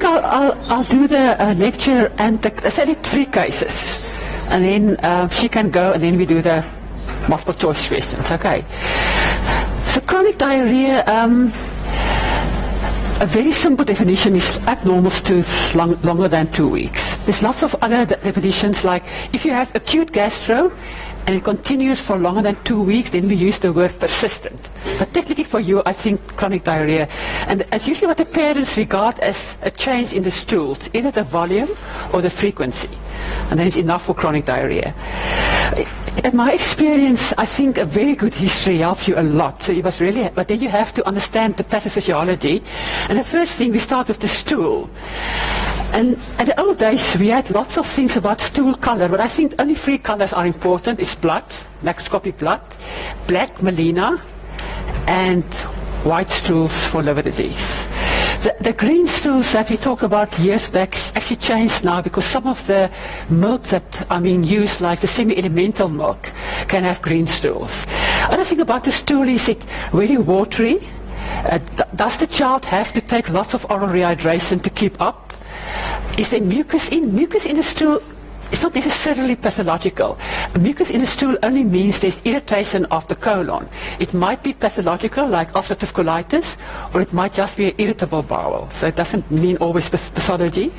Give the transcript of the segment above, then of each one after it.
think I'll do the lecture and let's say 3 cases. And then she can go and then we do the multiple choice questions. Okay. So chronic diarrhea, a very simple definition is abnormal stools longer than 2 weeks. There's lots of other definitions, like if you have acute gastro and it continues for longer than 2 weeks, then we use the word persistent. But technically for you, I think chronic diarrhea, and it's usually what the parents regard as a change in the stools, either the volume or the frequency. And then it's enough for chronic diarrhea. In my experience, I think a very good history helps you a lot. So it was really, but then you have to understand the pathophysiology. And the first thing, we start with the stool. And in the old days, we had lots of things about stool color, but I think only 3 colors are important. It's blood, microscopic blood, black melena, and white stools for liver disease. The green stools that we talked about years back actually changed now, because some of the milk that are being used, like the semi-elemental milk, can have green stools. Other thing about the stool is it very watery. Does the child have to take lots of oral rehydration to keep up? Is there mucus in? Mucus in the stool is not necessarily pathological. Mucus in the stool only means there's irritation of the colon. It might be pathological, like ulcerative colitis, or it might just be an irritable bowel. So it doesn't mean always pathology.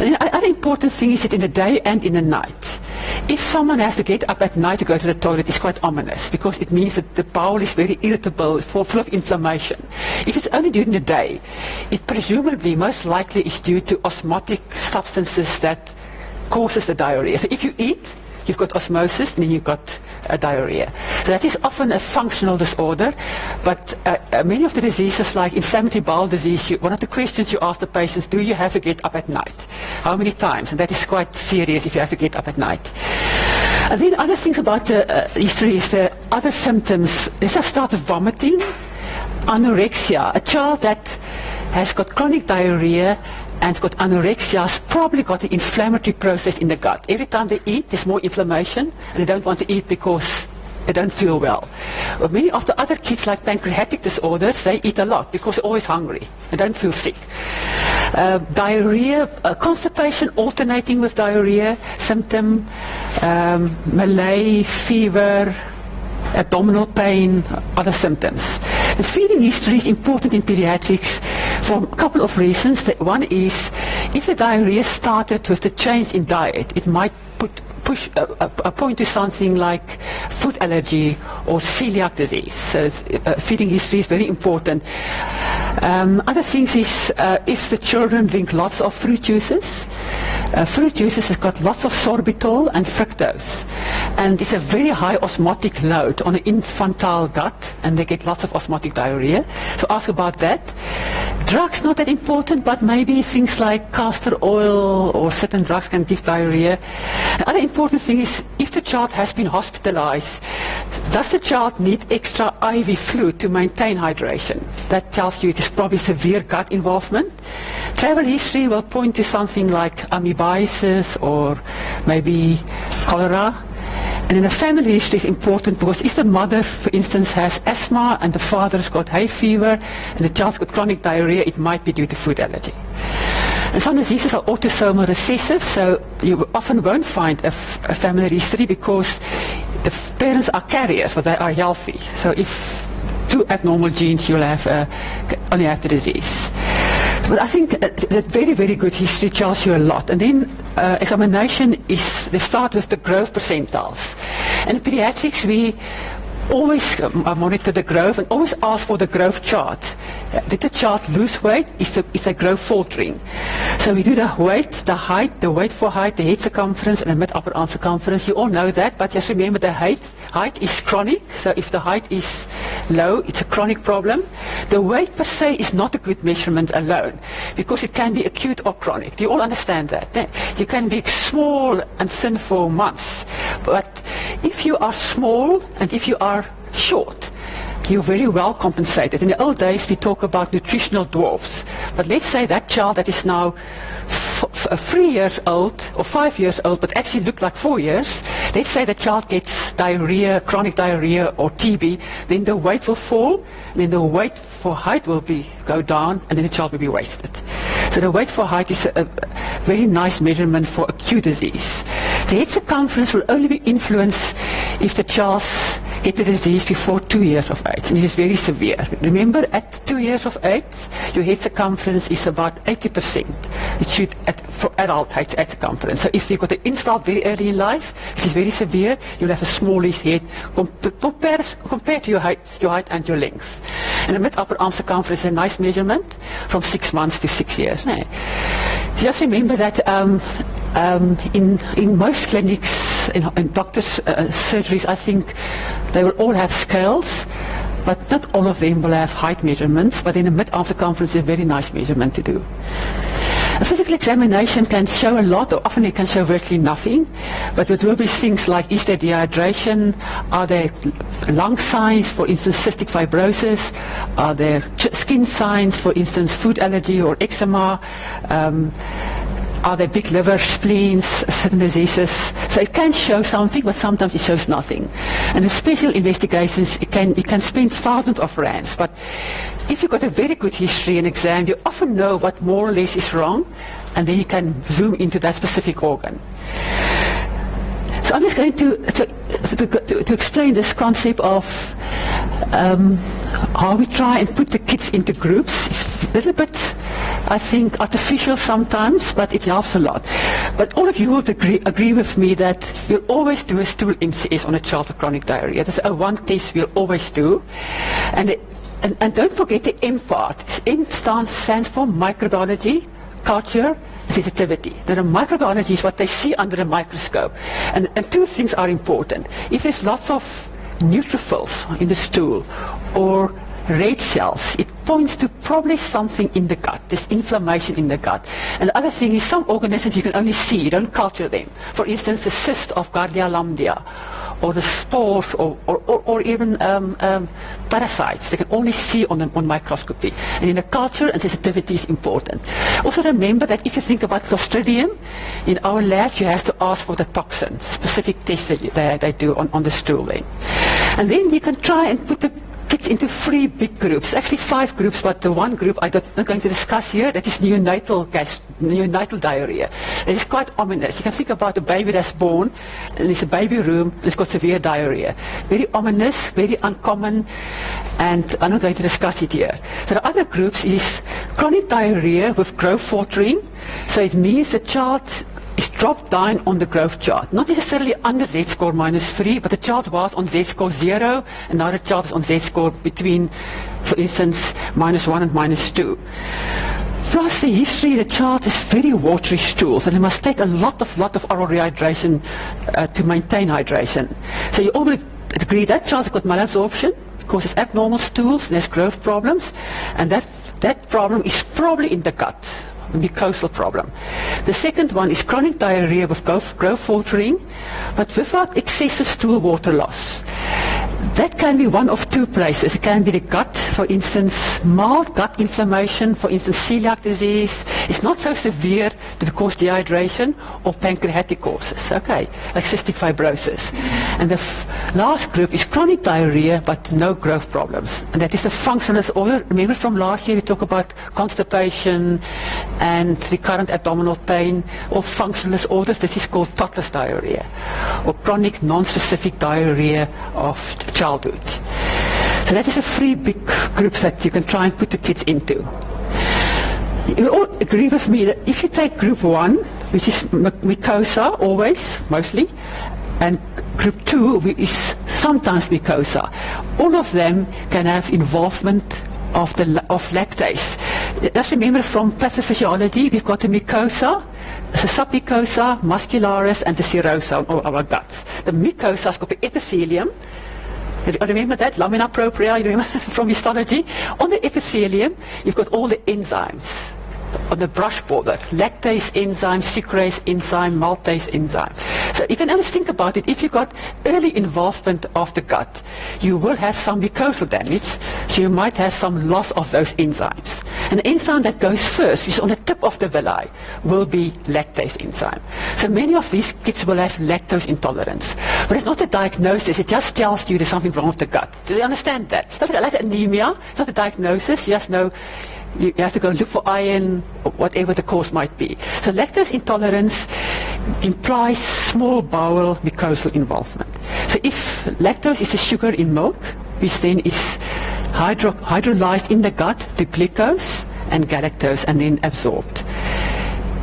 And the other important thing is that in the day and in the night. If someone has to get up at night to go to the toilet, it's quite ominous, because it means that the bowel is very irritable, full of inflammation. If it's only during the day, it presumably, most likely, is due to osmotic substances that causes the diarrhea. So if you eat, you've got osmosis, and then you've got diarrhea. So that is often a functional disorder, but many of the diseases, like inflammatory bowel disease, one of the questions you ask the patients, do you have to get up at night? How many times? And that is quite serious if you have to get up at night. And then other things about the history is the other symptoms. Let's just start with vomiting, anorexia. A child that has got chronic diarrhea and got anorexia has probably got an inflammatory process in the gut. Every time they eat, there's more inflammation, and they don't want to eat because they don't feel well. But many of the other kids, like pancreatic disorders, they eat a lot because they're always hungry. They don't feel sick. Diarrhea, constipation alternating with diarrhea, symptom, malaise, fever, abdominal pain, other symptoms. The feeding history is important in pediatrics for a couple of reasons. One is, if the diarrhea started with the change in diet, it might point to something like food allergy or celiac disease. So feeding history is very important. Other things is if the children drink lots of fruit juices. Fruit juices have got lots of sorbitol and fructose, and it's a very high osmotic load on the infantile gut, and they get lots of osmotic diarrhea. So ask about that. Drugs, not that important, but maybe things like castor oil or certain drugs can give diarrhea. The other important thing is, if the child has been hospitalized, does the child need extra IV fluid to maintain hydration? That tells you it is probably severe gut involvement. Travel history will point to something like amoebiasis or maybe cholera. And then the family history is important, because if the mother, for instance, has asthma and the father's got hay fever and the child's got chronic diarrhea, it might be due to food allergy. And some diseases are autosomal recessive, so you often won't find a family history because the parents are carriers, but they are healthy. So if 2 abnormal genes, you'll only have the disease. But I think that very, very good history tells you a lot. And then examination is, they start with the growth percentiles. And in pediatrics, we always monitor the growth and always ask for the growth chart. Did the child lose weight? Is the growth faltering? So we do the weight, the height, the weight for height, the head circumference, and the mid-upper arm circumference. You all know that, but just remember the height is chronic. So if the height is low, it's a chronic problem. The weight per se is not a good measurement alone, because it can be acute or chronic. Do you all understand that? You can be small and thin for months, but if you are small and if you are short, you're very well compensated. In the old days, we talk about nutritional dwarfs. But let's say that child that is now 3 years old or 5 years old, but actually look like 4 years, let's say the child gets diarrhea, chronic diarrhea or TB, then the weight will fall, then the weight for height will go down, and then the child will be wasted. So the weight for height is a very nice measurement for acute disease. The head circumference will only be influenced if the child gets the disease before 2 years of age, and it is very severe. Remember, at 2 years of age, your head circumference is about 80%. It should, for adult head circumference. So if you've got an insult very early in life, which is very severe, you'll have a smallish head compared to your height and your length. And the mid-upper arm circumference is a nice measurement from 6 months to 6 years. No. Just remember that in most clinics, in doctors' surgeries, I think they will all have scales, but not all of them will have height measurements, but in the mid-arm circumference is a very nice measurement to do. A physical examination can show a lot, or often it can show virtually nothing, but it will be things like, is there dehydration, are there lung signs, for instance cystic fibrosis, are there skin signs, for instance food allergy or eczema, are there big liver, spleens, certain diseases. So it can show something, but sometimes it shows nothing. And the special investigations, you can spend thousands of rands, but if you've got a very good history and exam, you often know what more or less is wrong, and then you can zoom into that specific organ. So I'm just going to explain this concept of how we try and put the kids into groups. It's a little bit, I think, artificial sometimes, but it helps a lot. But all of you will agree with me that we'll always do a stool MCS on a child with chronic diarrhea. That's one test we'll always do. And don't forget the M part. M stands for microbiology, culture, sensitivity. The microbiology is what they see under a microscope. And two things are important. If there's lots of neutrophils in the stool or red cells, it points to probably something in the gut. There's inflammation in the gut. And the other thing is some organisms you can only see, you don't culture them. For instance, the cyst of Gardia lambda, or the spores, or even parasites. They can only see on microscopy. And in the culture, and sensitivity is important. Also remember that if you think about Clostridium, in our lab you have to ask for the toxin, specific tests that they do on the stool then. And then you can try and put the kids into 3 big groups, actually 5 groups, but the one group I'm not going to discuss here, that is neonatal diarrhea. It is quite ominous. You can think about a baby that's born, and it's a baby room, and it's got severe diarrhea. Very ominous, very uncommon, and I'm not going to discuss it here. So the other groups is chronic diarrhea with growth faltering, so it means the child is dropped down on the growth chart. Not necessarily under Z-score -3, but the child was on Z-score 0, and now the child is on Z-score between, for instance, -1 and -2. Plus the history, the child is very watery stool, so they must take a lot of oral rehydration to maintain hydration. So you all agree that child's got malabsorption, causes abnormal stools, there's growth problems, and that problem is probably in the gut. Mucosal problem. The second one is chronic diarrhea with growth faltering, but without excessive stool water loss. That can be one of 2 places. It can be the gut, for instance, mild gut inflammation, for instance, celiac disease. It's not so severe to cause dehydration, or pancreatic causes, okay, like cystic fibrosis. And the last group is chronic diarrhea, but no growth problems. And that is a functional disorder. Remember from last year we talked about constipation and recurrent abdominal pain, or functional disorders. This is called toddler's diarrhea, or chronic non-specific diarrhea of childhood. So that is the 3 big groups that you can try and put the kids into. You all agree with me that if you take group 1, which is mucosa always, mostly, and group 2, which is sometimes mucosa, all of them can have involvement of lactase. Just remember from pathophysiology, we've got the mucosa, the submucosa, muscularis, and the serosa of our guts. The mucosa has got the epithelium. Remember that? Lamina propria, you remember from histology? On the epithelium, you've got all the enzymes on the brush border. Lactase enzyme, sucrase enzyme, maltase enzyme. So you can always think about it. If you've got early involvement of the gut, you will have some mucosal damage, so you might have some loss of those enzymes. And the enzyme that goes first, which is on the tip of the villi, will be lactase enzyme. So many of these kids will have lactose intolerance. But it's not a diagnosis, it just tells you there's something wrong with the gut. Do you understand that? It's not like anemia, it's not a diagnosis, you just know you have to go look for iron, or whatever the cause might be. So lactose intolerance implies small bowel mucosal involvement. So if lactose is a sugar in milk, which then is hydrolyzed in the gut to glucose and galactose and then absorbed.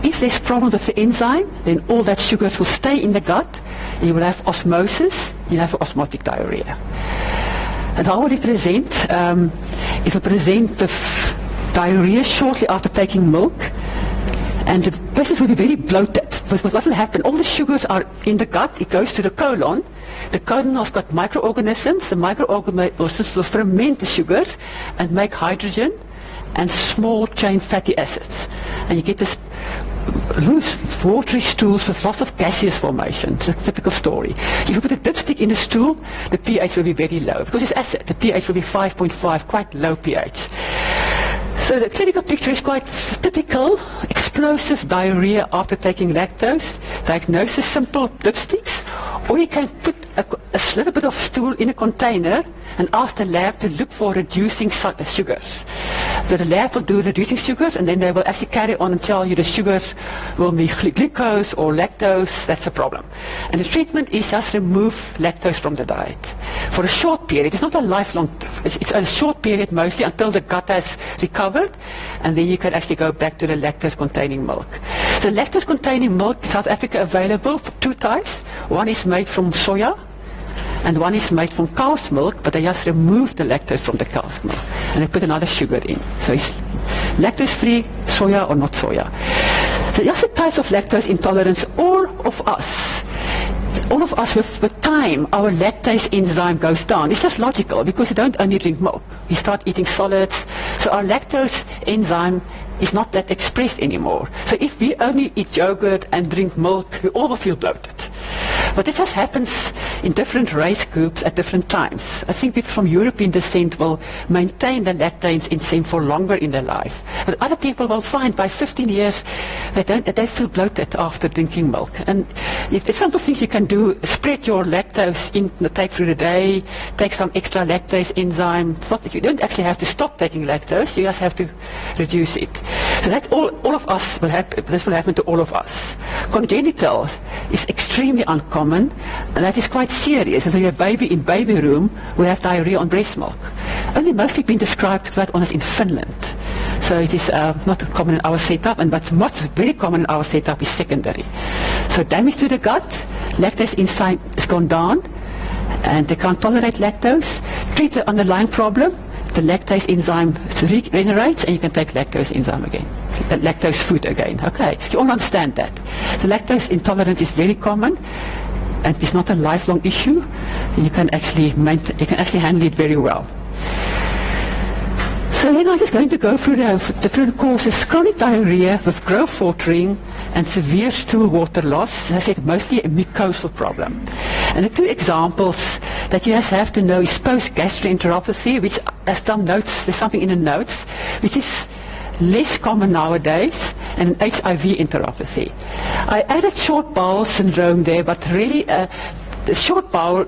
If there's problems with the enzyme, then all that sugars will stay in the gut. You will have osmosis, you have osmotic diarrhea. And how will it present? It will present with diarrhea shortly after taking milk, and the patient will be very bloated. Because what will happen, all the sugars are in the gut, it goes to the colon. The colon has got microorganisms. The microorganisms will ferment the sugars and make hydrogen and small chain fatty acids. And you get this loose watery stools with lots of gaseous formation. It's a typical story. If you put a dipstick in a stool, the pH will be very low. Because it's acid, the pH will be 5.5, quite low pH. So the clinical picture is quite typical, explosive diarrhea after taking lactose. Diagnosis, simple dipsticks. Or you can put a little bit of stool in a container and ask the lab to look for reducing sugars. So the lab will do reducing sugars, and then they will actually carry on and tell you the sugars will be glucose or lactose. That's a problem. And the treatment is just remove lactose from the diet. For a short period, it's not a lifelong, it's a short period mostly until the gut has recovered, and then you can actually go back to the lactose-containing milk. The lactose-containing milk in South Africa available for two types. One is made from soya, and one is made from cow's milk, but they just remove the lactose from the cow's milk, and they put another sugar in. So it's lactose-free, soya or not soya. So just the types of lactose intolerance, all of us with time, our lactase enzyme goes down. It's just logical, because you don't only drink milk. You start eating solids, so our lactose enzyme is not that expressed anymore. So if we only eat yogurt and drink milk, we all will feel bloated. But it just happens in different race groups at different times. I think people from European descent will maintain the lactase enzyme for longer in their life. But other people will find by 15 years that they feel bloated after drinking milk. And it's simple things you can do. Spread your lactose intake through the day, take some extra lactase enzyme. It's not that you don't actually have to stop taking lactose, you just have to reduce it. So that all of us will happen. This will happen to all of us. Congenital is extremely uncommon, and that is quite serious. If you have a baby in baby room, we have diarrhea on breast milk. Only mostly been described, quite honest, in Finland. So it is not common in our setup, and what's very common in our setup is secondary. So damage to the gut, lactase enzyme has gone down, and they can't tolerate lactose. Treat the underlying problem. The lactase enzyme regenerates, and you can take lactose enzyme again, lactose food again. Okay, you all understand that. The lactose intolerance is very common, and it's not a lifelong issue. You can actually handle it very well. So then I'm just going to go through the different causes. Chronic diarrhea with growth watering and severe stool water loss. As I said, mostly a mucosal problem. And the two examples that you just have to know is post-gastroenteropathy, which there's something in the notes, which is less common nowadays, and an HIV enteropathy. I added short bowel syndrome there, but really the short bowel,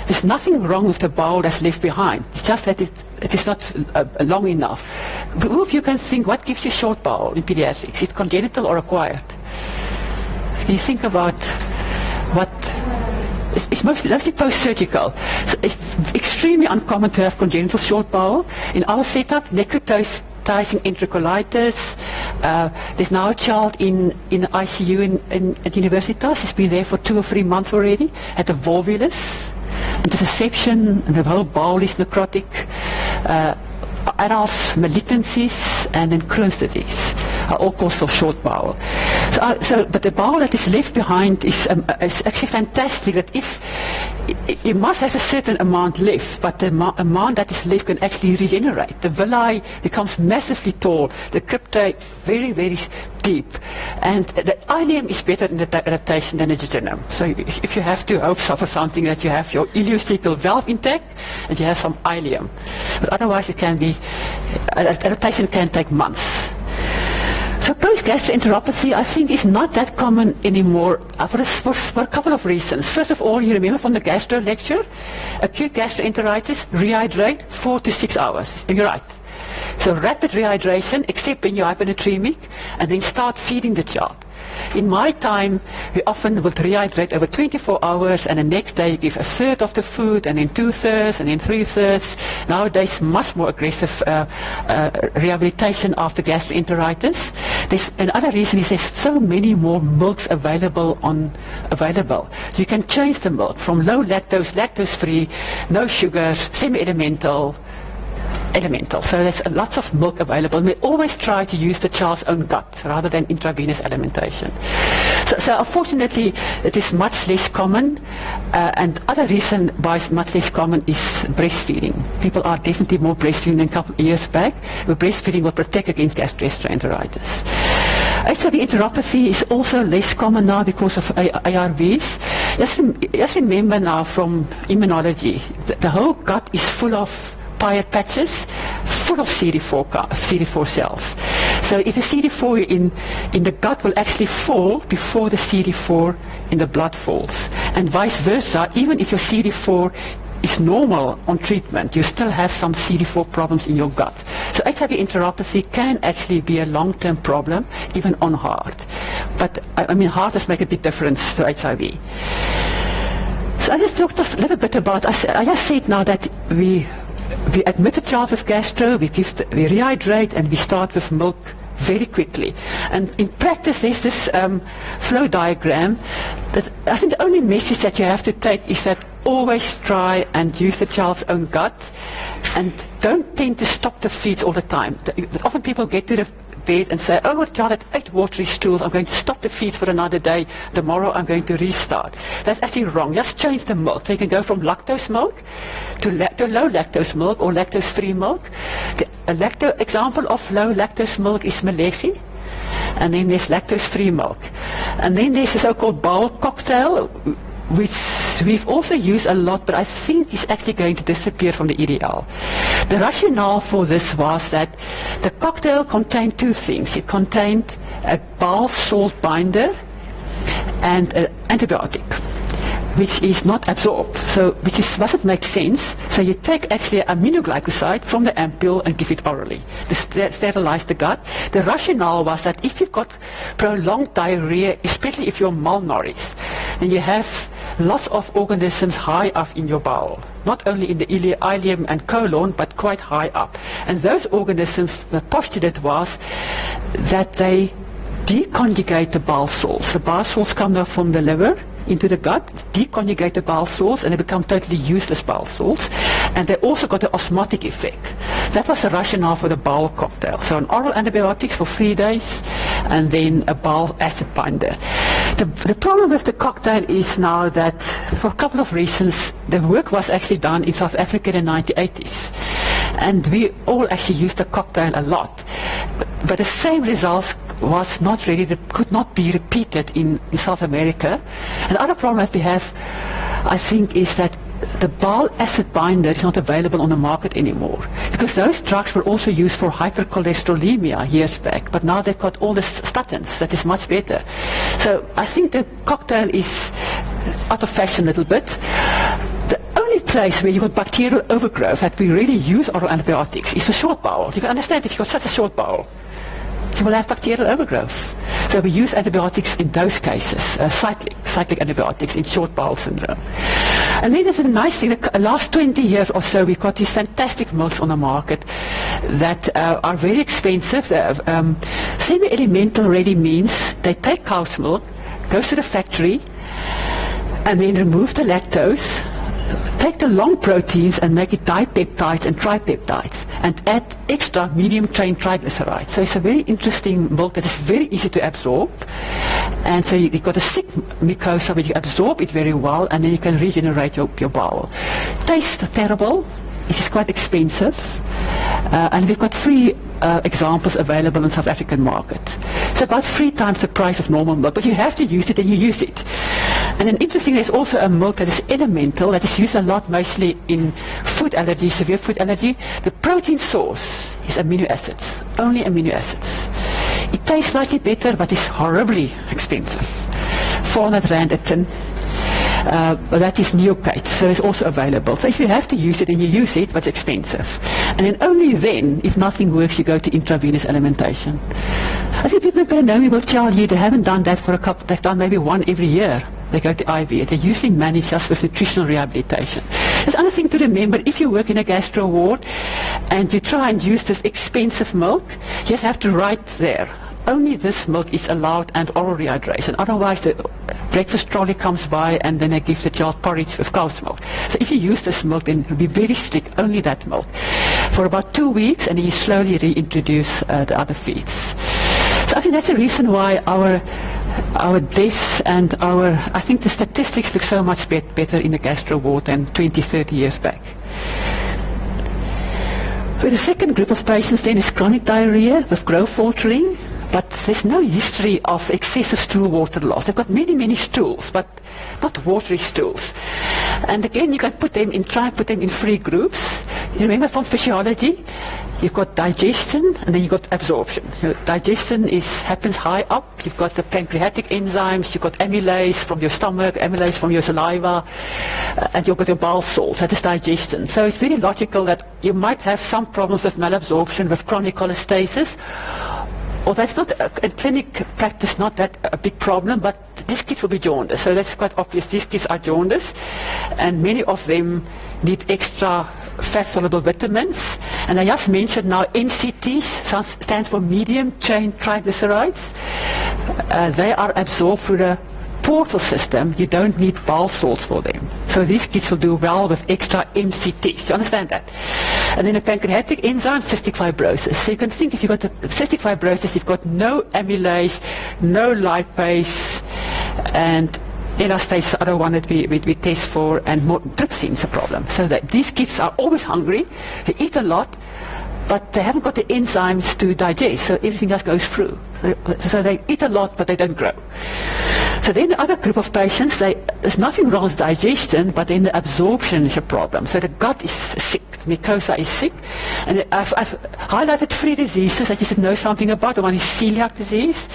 there's nothing wrong with the bowel that's left behind. It's just that it is not long enough. Who of you can think, what gives you short bowel in pediatrics? Is it congenital or acquired? Can you think about what? It's mostly post-surgical. So it's extremely uncommon to have congenital short bowel. In our setup, necrotizing enterocolitis. There's now a child in ICU at Universitas. He's been there for 2 or 3 months already, at the volvulus. And the reception, and the whole bowel is necrotic. Adults, malignancies, and then Crohn's disease are all caused of short bowel. But the bowel that is left behind is actually fantastic. That if you must have a certain amount left, but the amount that is left can actually regenerate. The villi becomes massively tall, the crypta very, very deep, and the ileum is better in the adaptation than the jejunum. So if you have to hope for something, that you have your ileocecal valve intact and you have some ileum, but otherwise it can be adaptation can take months. So post-gastroenteropathy, I think, is not that common anymore for a couple of reasons. First of all, you remember from the gastro lecture, acute gastroenteritis, rehydrate 4 to 6 hours. And you're right. So rapid rehydration, except when you're hyponatremic, and then start feeding the child. In my time, we often would rehydrate over 24 hours, and the next day you give a third of the food, and then 2/3, and then 3/3. Nowadays, much more aggressive rehabilitation after gastroenteritis. Another reason is there's so many more milks available. So you can change the milk from low lactose, lactose-free, no sugars, semi-elemental, elemental. So there's lots of milk available. We always try to use the child's own gut rather than intravenous alimentation. So unfortunately, it is much less common, and other reason why it's much less common is breastfeeding. People are definitely more breastfeeding than a couple of years back, but breastfeeding will protect against gastroenteritis. HIV enteropathy is also less common now because of ARVs. Just remember now from immunology, the whole gut is full of Peyer's patches, full of CD4 cells. So if a CD4 in the gut will actually fall before the CD4 in the blood falls, and vice versa. Even if your CD4 is normal on treatment, you still have some CD4 problems in your gut. So HIV enteropathy can actually be a long-term problem, even on heart. But I mean, heart does make a big difference to HIV. So I just talked a little bit about. I just said now that we admit a child with gastro, we rehydrate, and we start with milk very quickly. And in practice, there's this flow diagram that I think the only message that you have to take is that always try and use the child's own gut, and don't tend to stop the feeds all the time. Often people get to the bed and say, oh, a child had 8 watery stools, I'm going to stop the feeds for another day, tomorrow I'm going to restart. That's actually wrong. Just change the milk. So you can go from lactose milk to low lactose milk or lactose-free milk. The example of low lactose milk is Malefi, and then there's lactose-free milk. And then there's the so-called bowel cocktail, which we've also used a lot, but I think is actually going to disappear from the EDL. The rationale for this was that the cocktail contained 2 things. It contained a bowel salt binder and an antibiotic, which is not absorbed, so doesn't make sense. So you take actually aminoglycoside from the ampoule and give it orally to sterilize the gut. The rationale was that if you've got prolonged diarrhea, especially if you're malnourished, then you have lots of organisms high up in your bowel, not only in the ileum and colon, but quite high up. And those organisms, the postulate was that they deconjugate the bile salts. The bile salts come now from the liver into the gut, deconjugate the bile salts, and they become totally useless bile salts. And they also got an osmotic effect. That was the rationale for the bowel cocktail. So an oral antibiotics for 3 days, and then a bowel acid binder. The problem with the cocktail is now that, for a couple of reasons, the work was actually done in South Africa in the 1980s. And we all actually used the cocktail a lot. But the same results could not be repeated in South America. And the other problem that we have, I think, is that the bile acid binder is not available on the market anymore, because those drugs were also used for hypercholesterolemia years back, but now they've got all the statins that is much better. So I think the cocktail is out of fashion a little bit. The only place where you've got bacterial overgrowth that we really use oral antibiotics is for short bowel. You can understand, if you've got such a short bowel, you will have bacterial overgrowth. So we use antibiotics in those cases, cyclic antibiotics in short bowel syndrome. And then there's a nice thing, the last 20 years or so, we've got these fantastic milks on the market that are very expensive. Semi-elemental really means they take cow's milk, goes to the factory, and then remove the lactose, take the long proteins and make it dipeptides and tripeptides, and add extra medium chain triglycerides. So it's a very interesting milk that is very easy to absorb. And so you've got a thick mucosa where you absorb it very well, and then you can regenerate your bowel. Tastes terrible. It is quite expensive. And we've got 3 examples available in the South African market. It's about 3 times the price of normal milk, but you have to use it, and you use it. And then interestingly, there's also a milk that is elemental, that is used a lot mostly in food allergy, severe food allergy. The protein source is amino acids, only amino acids. It tastes slightly better, but it's horribly expensive. 400 Rand a tin. That is Neocate, so it's also available. So if you have to use it, and you use it, but it's expensive. And then only then, if nothing works, you go to intravenous alimentation. I think people who know me will tell you they haven't done that for a couple, they've done maybe one every year. They go to IV. They usually manage just with nutritional rehabilitation. There's another thing to remember, if you work in a gastro ward and you try and use this expensive milk, you just have to write there, only this milk is allowed and oral rehydration. Otherwise the breakfast trolley comes by and then they give the child porridge with cow's milk. So if you use this milk, then be very strict, only that milk. For about 2 weeks, and then you slowly reintroduce the other feeds. So I think that's the reason why our deaths and I think the statistics look so much better in the gastro ward than 20, 30 years back. For the second group of patients then is chronic diarrhea with growth altering, but there's no history of excessive stool water loss. They've got many stools, but not watery stools. And again, you can try and put them in 3 groups. You remember from physiology, you've got digestion and then you've got absorption. Digestion happens high up. You've got the pancreatic enzymes, you've got amylase from your stomach, amylase from your saliva, and you've got your bowel salts. That is digestion. So it's very logical that you might have some problems with malabsorption, with chronic cholestasis. Well, that's not in clinic practice, not that a big problem, but these kids will be jaundiced. So that's quite obvious. These kids are jaundiced, and many of them need extra fat-soluble vitamins. And I just mentioned now MCT stands for medium chain triglycerides. They are absorbed through the portal system. You don't need bowel salts for them. So these kids will do well with extra MCTs. You understand that? And then a pancreatic enzyme, cystic fibrosis. So you can think if you've got the cystic fibrosis, you've got no amylase, no lipase, and elastase, the other one that we test for, and more trypsin's a problem. So that these kids are always hungry, they eat a lot, but they haven't got the enzymes to digest, so everything just goes through. So they eat a lot, but they don't grow. So then the other group of patients, there's nothing wrong with digestion, but then the absorption is a problem. So the gut is sick, the mucosa is sick. And I've highlighted 3 diseases that you should know something about. The one is celiac disease,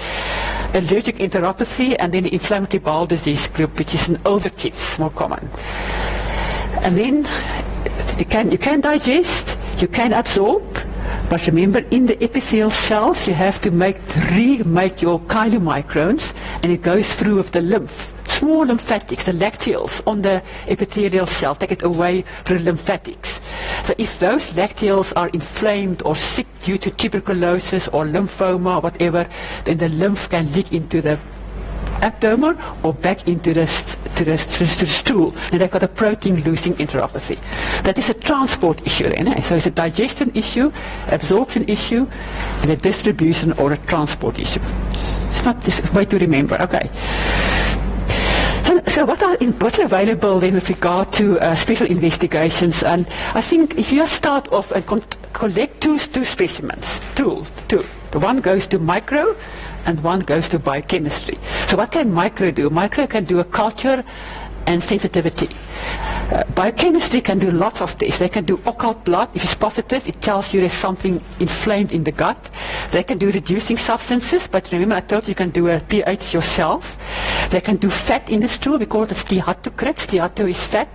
allergic enteropathy, and then the inflammatory bowel disease group, which is in older kids, more common. And then you can digest, you can absorb, but remember, in the epithelial cells, you have to remake your chylomicrons, and it goes through with the lymph. Small lymphatics, the lacteals on the epithelial cell, take it away through the lymphatics. So if those lacteals are inflamed or sick due to tuberculosis or lymphoma or whatever, then the lymph can leak into the abdomen or back into the stool, and they've got a protein losing enteropathy. That is a transport issue then. So it's a digestion issue, absorption issue, and a distribution or a transport issue. It's not just a way to remember. Okay. So what's available then with regard to special investigations? And I think if you start off and collect two specimens, two. The one goes to micro and one goes to biochemistry. So what can micro do? Micro can do a culture and sensitivity. Biochemistry can do lots of tests. They can do occult blood. If it's positive, it tells you there's something inflamed in the gut. They can do reducing substances, but remember I told you can do a pH yourself. They can do fat in the stool. We call it steatocrit. Steato is fat.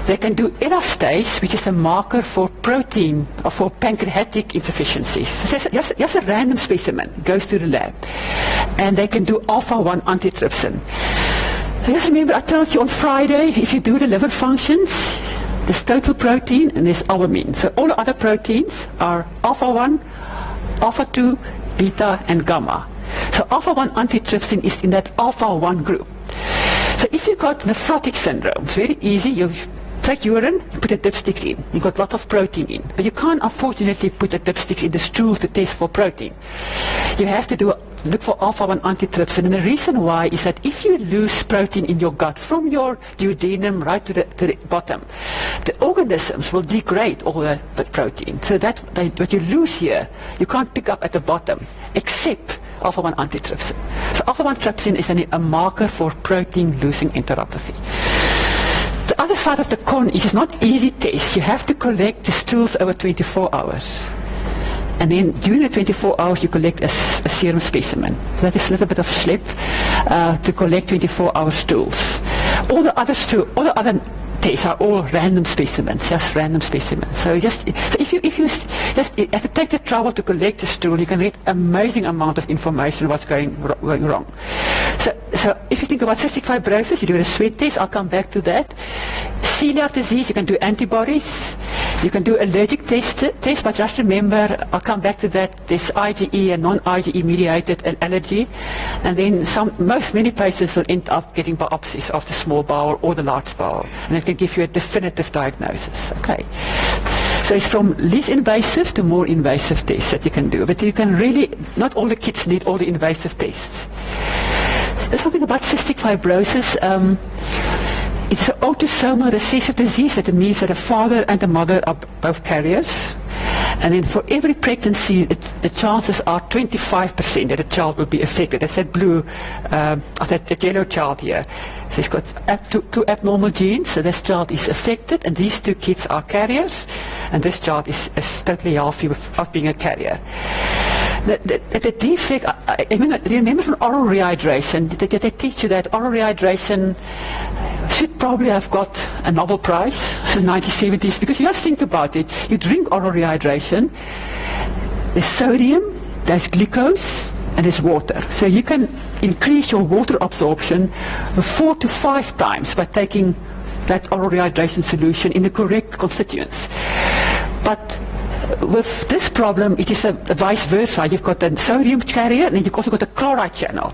They can do elastase, which is a marker for protein or for pancreatic insufficiency. So just a random specimen goes to the lab. And they can do alpha-1 antitrypsin. Just remember, I told you on Friday, if you do the liver functions, there's total protein and there's albumin. So all the other proteins are alpha-1, alpha-2, beta, and gamma. So alpha-1 antitrypsin is in that alpha-1 group. So if you've got nephrotic syndrome, it's very easy. You take urine, you put the dipsticks in. You've got lots of protein in. But you can't, unfortunately, put the dipsticks in the stool to test for protein. You have to look for alpha-1 antitrypsin. And the reason why is that if you lose protein in your gut, from your duodenum right to the bottom, the organisms will degrade all the protein. So that what you lose here, you can't pick up at the bottom, except alpha-1 antitrypsin. So alpha-1 antitrypsin is a marker for protein losing enteropathy. The other side of the coin is it's not easy test. You have to collect the stools over 24 hours. And then during the 24 hours you collect a serum specimen. So that is a little bit of slip to collect 24-hour stools. All the other tests are all random specimens, just random specimens. So if you just have to take the trouble to collect the stool, you can get amazing amount of information what's going wrong. So if you think about cystic fibrosis, you do a sweat test. I'll come back to that. Celiac disease, you can do antibodies. You can do allergic test, but just remember, I'll come back to that. There's IgE and non-IgE mediated allergy, and then many patients will end up getting biopsies of the small bowel or the large bowel, and it can give you a definitive diagnosis. Okay. So it's from least invasive to more invasive tests that you can do, but you can really, not all the kids need all the invasive tests. There's something about cystic fibrosis. It's an autosomal recessive disease. That means that a father and a mother are both carriers. And then for every pregnancy, the chances are 25% that a child will be affected. That's that blue, that yellow child here. So he's got two abnormal genes, so this child is affected, and these two kids are carriers, and this child is totally healthy without being a carrier. The defect, I remember from oral rehydration, they teach you that oral rehydration should probably have got a Nobel Prize in the 1970s, because you just think about it. You drink oral rehydration, there's sodium, there's glucose, and there's water. So you can increase your water absorption 4 to 5 times by taking that oral rehydration solution in the correct constituents. But with this problem, it is a vice versa. You've got a sodium carrier, and then you've also got a chloride channel.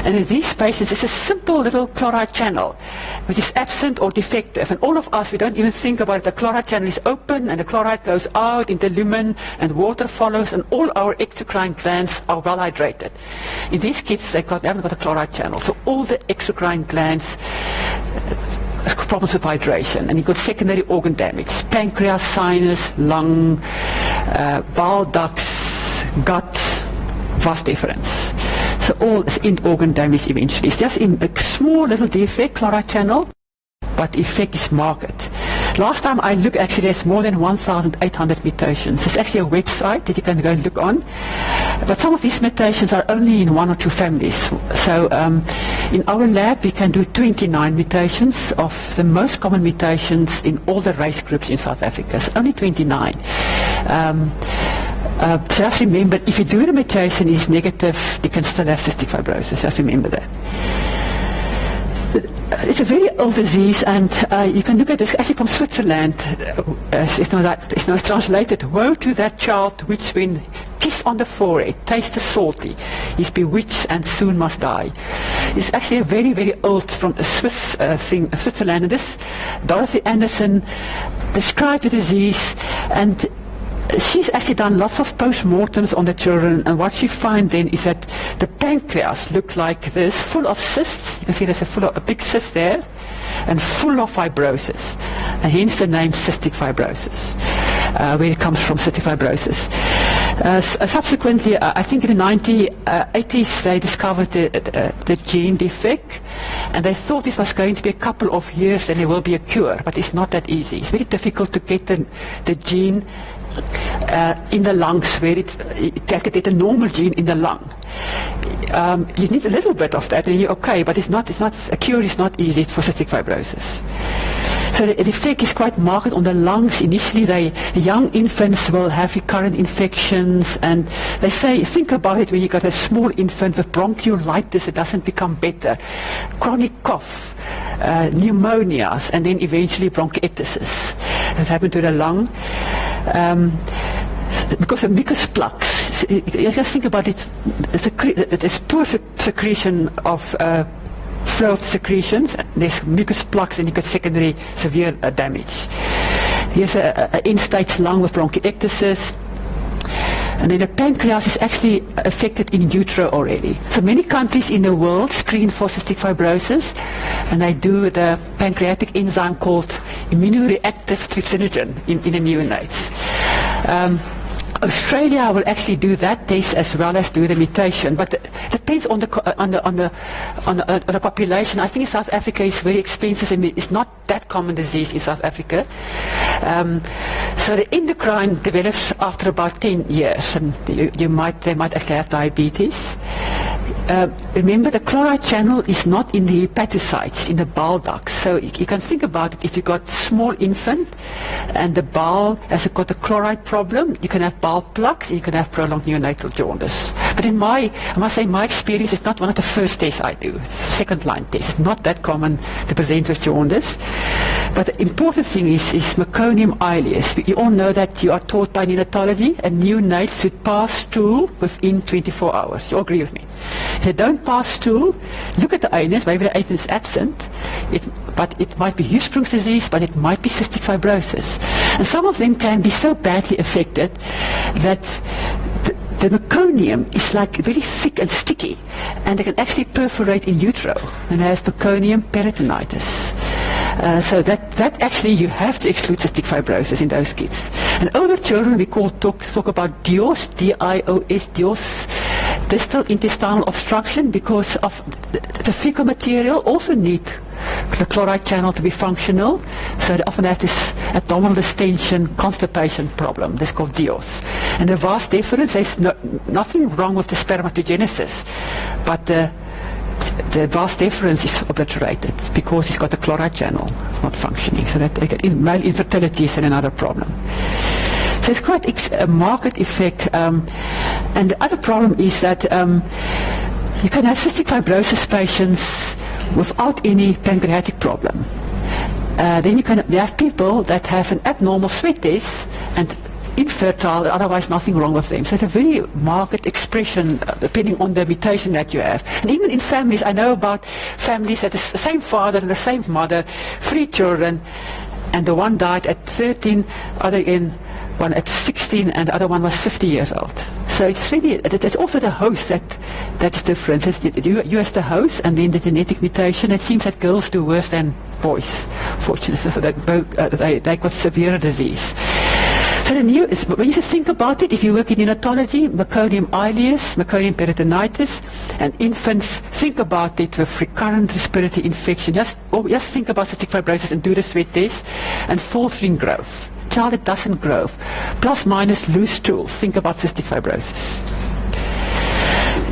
And in these patients, it's a simple little chloride channel, which is absent or defective. And all of us, we don't even think about it. The chloride channel is open, and the chloride goes out into lumen, and water follows, and all our exocrine glands are well hydrated. In these kids, they haven't got a chloride channel. So all the exocrine glands, problems with hydration, and you've got secondary organ damage: pancreas, sinus, lung, bowel ducts, gut, vast difference. So all is in organ damage eventually. It's just in a small little defect, chloride channel, but the effect is marked. Last time I looked, actually there's more than 1,800 mutations. There's actually a website that you can go and look on. But some of these mutations are only in 1 or 2 families. So in our lab we can do 29 mutations of the most common mutations in all the race groups in South Africa. It's only 29. Just remember, if you do the mutation is negative, you can still have cystic fibrosis. Just remember that. It's a very old disease, and you can look at this actually from Switzerland. It's now translated: woe to that child which, when kissed on the forehead, tastes salty, is bewitched and soon must die. It's actually a very, very old, from a Swiss thing, Switzerland. And this Dorothy Anderson described the disease, and she's actually done lots of post-mortems on the children, and what she finds then is that the pancreas looked like this, full of cysts. You can see there's a big cyst there, and full of fibrosis, and hence the name cystic fibrosis, where it comes from, cystic fibrosis. Subsequently, I think in the 1980s, they discovered the gene defect, and they thought it was going to be a couple of years and there will be a cure, but it's not that easy. It's very difficult to get the gene in the lungs, where you can get a normal gene in the lung. You need a little bit of that and you're okay, but a cure is not easy for cystic fibrosis. So the effect is quite marked on the lungs. Initially, the young infants will have recurrent infections, and they say, think about it, when you got a small infant with bronchiolitis, it doesn't become better. Chronic cough, pneumonias, and then eventually bronchiectasis. That happened to the lung. Because of mucus plugs, you just think about it, there's poor secretion of float secretions, there's mucus plugs, and you get secondary severe damage. Here's an end-stage lung with bronchiectasis, and then the pancreas is actually affected in utero already. So many countries in the world screen for cystic fibrosis, and they do the pancreatic enzyme called immunoreactive trypsinogen in the neonates. Australia will actually do that test as well as do the mutation, but it depends on the population. I think in South Africa it's very expensive, and it's not that common disease in South Africa. So the endocrine develops after about 10 years, and they might actually have diabetes. remember the chloride channel is not in the hepatocytes, in the bile ducts. So you can think about it, if you've got small infant and the bile has got a chloride problem, you can have bile plugs and you can have prolonged neonatal jaundice. But I must say, my experience, it's not one of the first tests I do. It's a second line test. It's not that common to present with jaundice. But the important thing is meconium ileus. You all know that you are taught by neonatology, a neonate should pass stool within 24 hours. You all agree with me? If they don't pass stool, look at the anus, maybe the anus is absent, but it might be Hirschsprung's disease, but it might be cystic fibrosis. And some of them can be so badly affected that the meconium is like very thick and sticky, and they can actually perforate in utero and have meconium peritonitis. So that actually you have to exclude cystic fibrosis in those kids. And older children we talk about DIOS, D-I-O-S, DIOS, distal intestinal obstruction, because of the fecal material also need the chloride channel to be functional, so they often have this abdominal distension, constipation problem. That's called DIOS. And the vas deferens, there's nothing wrong with the spermatogenesis, but the vas deferens is obliterated because it's got a chloride channel. It's not functioning. So that male infertility is another problem. So it's quite a marked effect. And the other problem is that you can have cystic fibrosis patients without any pancreatic problem. Then you have people that have an abnormal sweat test and infertile, otherwise nothing wrong with them. So it's a very marked expression depending on the mutation that you have. And even in families, I know about families that is the same father and the same mother, 3 children, and the one died at 13, one at 16, and the other one was 50 years old. So it's really, it's also the host that is different. It's you as the host, and then the genetic mutation. It seems that girls do worse than boys, fortunately. They got severe disease. So when you just think about it, if you work in neonatology, meconium ileus, meconium peritonitis, and infants, think about it with recurrent respiratory infection. Just think about cystic fibrosis and do the sweat test, and faltering growth. Child that doesn't grow, plus minus loose stools, think about cystic fibrosis.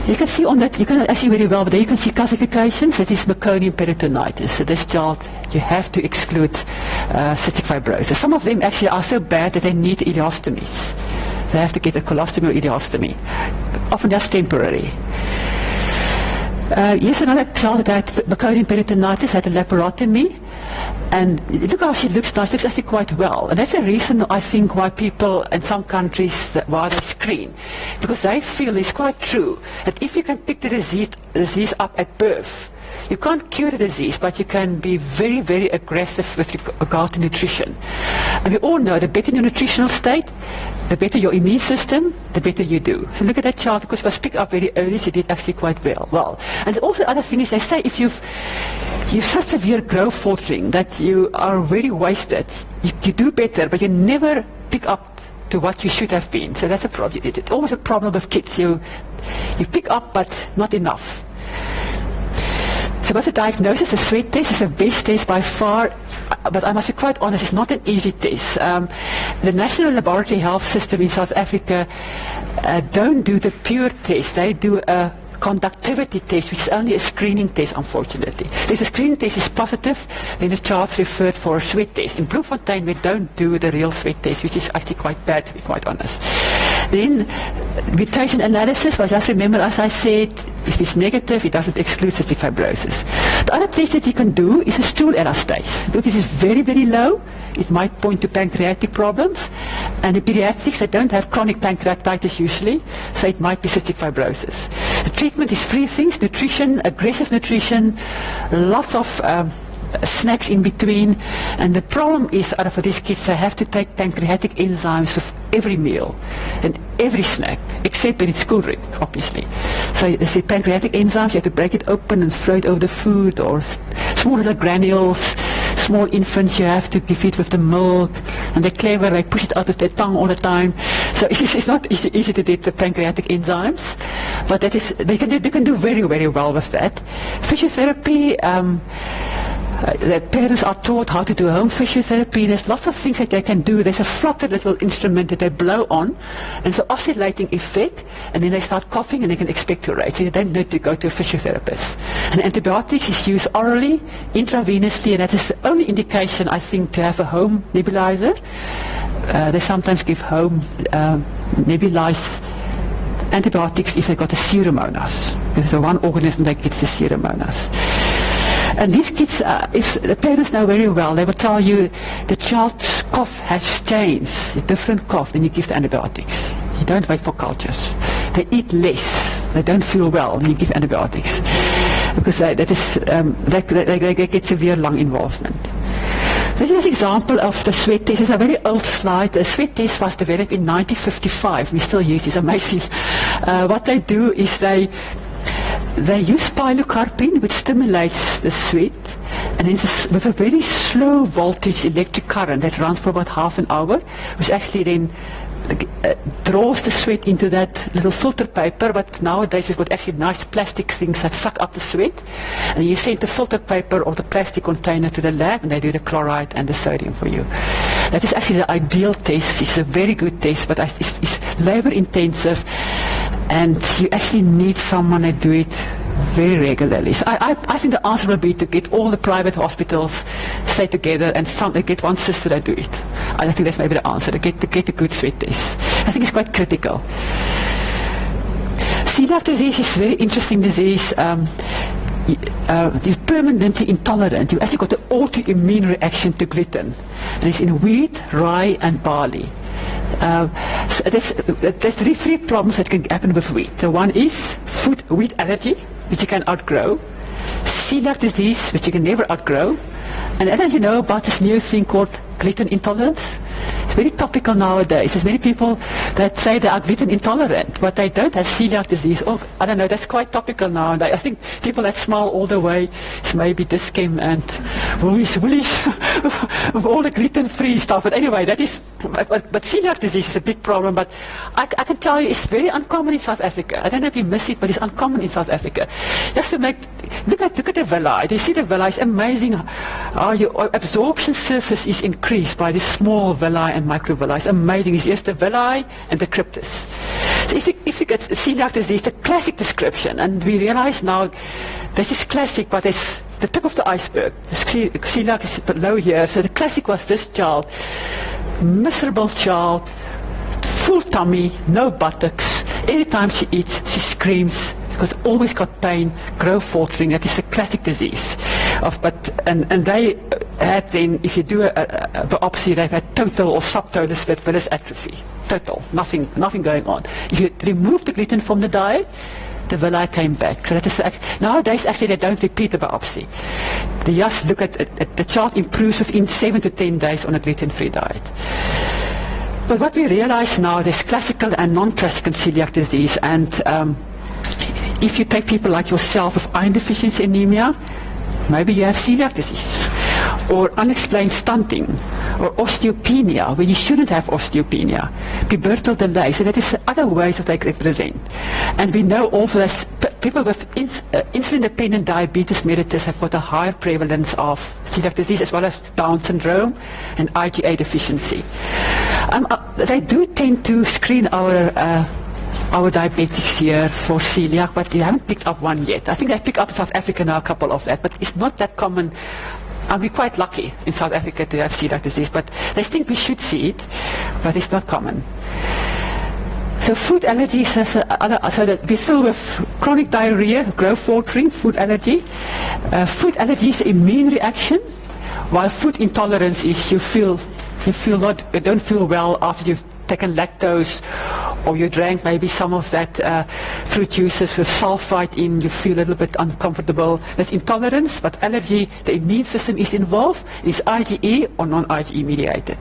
You can see on that, you can actually very well, but there you can see classifications. That is meconium peritonitis. So this child, you have to exclude cystic fibrosis. Some of them actually are so bad that they need ileostomies. They have to get a colostomy or ileostomy, often just temporary. Here's another child that had meconium peritonitis, had a laparotomy, and look how she looks nice, looks actually quite well. And that's the reason I think why people in some countries, why they screen. Because they feel it's quite true that if you can pick the disease up at birth, you can't cure the disease, but you can be very, very aggressive with regard to nutrition. And we all know the better your nutritional state, the better your immune system, the better you do. So look at that child, because it was picked up very early, she did actually quite well. And also the other thing is, they say if you've such severe growth faltering that you are very wasted, you do better, but you never pick up to what you should have been. So that's a problem. It's always a problem with kids. You pick up, but not enough. So what's the diagnosis? The sweat test is the best test by far, but I must be quite honest, it's not an easy test. The National Laboratory Health System in South Africa don't do the pure test. They do a conductivity test, which is only a screening test, unfortunately. If the screening test is positive, then the child's referred for a sweat test. In Bloemfontein, we don't do the real sweat test, which is actually quite bad, to be quite honest. Then, mutation analysis, but just remember, as I said, if it's negative, it doesn't exclude cystic fibrosis. The other test that you can do is a stool elastase. Because it is very, very low, it might point to pancreatic problems. And in pediatrics, they don't have chronic pancreatitis usually, so it might be cystic fibrosis. The treatment is 3 things: nutrition, aggressive nutrition, lots of snacks in between. And the problem is, for these kids, they have to take pancreatic enzymes with every meal and every snack, except when it's school drink, obviously. So they say pancreatic enzymes, you have to break it open and throw it over the food, or small little granules. Small infants, you have to give it with the milk, and they're clever, they push it out with their tongue all the time. So it's not easy to get the pancreatic enzymes, but that is, they can do very, very well with that. Physiotherapy, The parents are taught how to do home physiotherapy. There's lots of things that they can do. There's a flutter little instrument that they blow on, and it's an oscillating effect, and then they start coughing and they can expectorate. So they don't need to go to a physiotherapist. And antibiotics is used orally, intravenously, and that is the only indication, I think, to have a home nebulizer. They sometimes give home nebulized antibiotics if they've got a Pseudomonas. It's the one organism that gets the Pseudomonas. And these kids, if the parents know very well, they will tell you the child's cough has changed. It's a different cough, then you give the antibiotics. You don't wait for cultures. They eat less. They don't feel well when you give antibiotics. Because they get severe lung involvement. This is an example of the sweat test. It's a very old slide. The sweat test was developed in 1955. We still use it. It's amazing. What they do is they use pilocarpine, which stimulates the sweat, and then with a very slow voltage electric current that runs for about half an hour, which actually then draws the sweat into that little filter paper. But nowadays we've got actually nice plastic things that suck up the sweat, and you send the filter paper or the plastic container to the lab, and they do the chloride and the sodium for you. That is actually the ideal test. It's a very good test, but it's labor intensive, and you actually need someone to do it very regularly. So I think the answer will be to get all the private hospitals stay together and get one sister to do it. I think that's maybe the answer, to get a good sweat test. I think it's quite critical. Celiac disease is a very interesting disease. You're permanently intolerant. You actually got an autoimmune reaction to gluten. And it's in wheat, rye and barley. So there's three problems that can happen with wheat. The one is wheat allergy, which you can outgrow, celiac disease, which you can never outgrow, and then you know about this new thing called gluten intolerance. It's very topical nowadays. There's many people that say they are gluten intolerant, but they don't have celiac disease. Oh, I don't know, that's quite topical now. And I think people that smile all the way is maybe Dischem and Woolies with all the gluten-free stuff. But anyway, that is, but celiac disease is a big problem. But I can tell you it's very uncommon in South Africa. I don't know if you miss it, but it's uncommon in South Africa. Just to look at the villi. Do you see the villi? It's amazing how your absorption surface is increased by this small villi and microvilli. It's amazing. It's just the villi and the cryptus. So if you get celiac disease, the classic description, and we realize now this is classic, but it's the tip of the iceberg. The celiac is below here. So the classic was this child, miserable child, full tummy, no buttocks. Every time she eats, she screams because always got pain, growth faltering. That is the classic disease. And they had then, if you do a biopsy, they've had total or subtotal villus atrophy. Total, nothing going on. If you remove the gluten from the diet, the villi came back. So that is nowadays actually they don't repeat the biopsy. They just look at the child improves within 7 to 10 days on a gluten-free diet. But what we realize now, there's classical and non-classical celiac disease, and if you take people like yourself with iron deficiency anemia, maybe you have celiac disease, or unexplained stunting, or osteopenia, where you shouldn't have osteopenia, pubertal delay. So that is other ways that they represent. And we know also that people with insulin-dependent diabetes mellitus have got a higher prevalence of celiac disease, as well as Down syndrome and IgA deficiency. They do tend to screen our diabetics here for celiac, but they haven't picked up one yet. I think they pick up in South Africa now, a couple of that, but it's not that common. And we're quite lucky in South Africa to have celiac disease, but they think we should see it, but it's not common. So food allergies, so that we still with chronic diarrhea, growth faltering, food allergy. Food allergy is an immune reaction, while food intolerance is you don't feel well after you've taken lactose, or you drank maybe some of that fruit juices with sulfite in, you feel a little bit uncomfortable. That's intolerance, but allergy, the immune system is involved, is IgE or non-IgE mediated.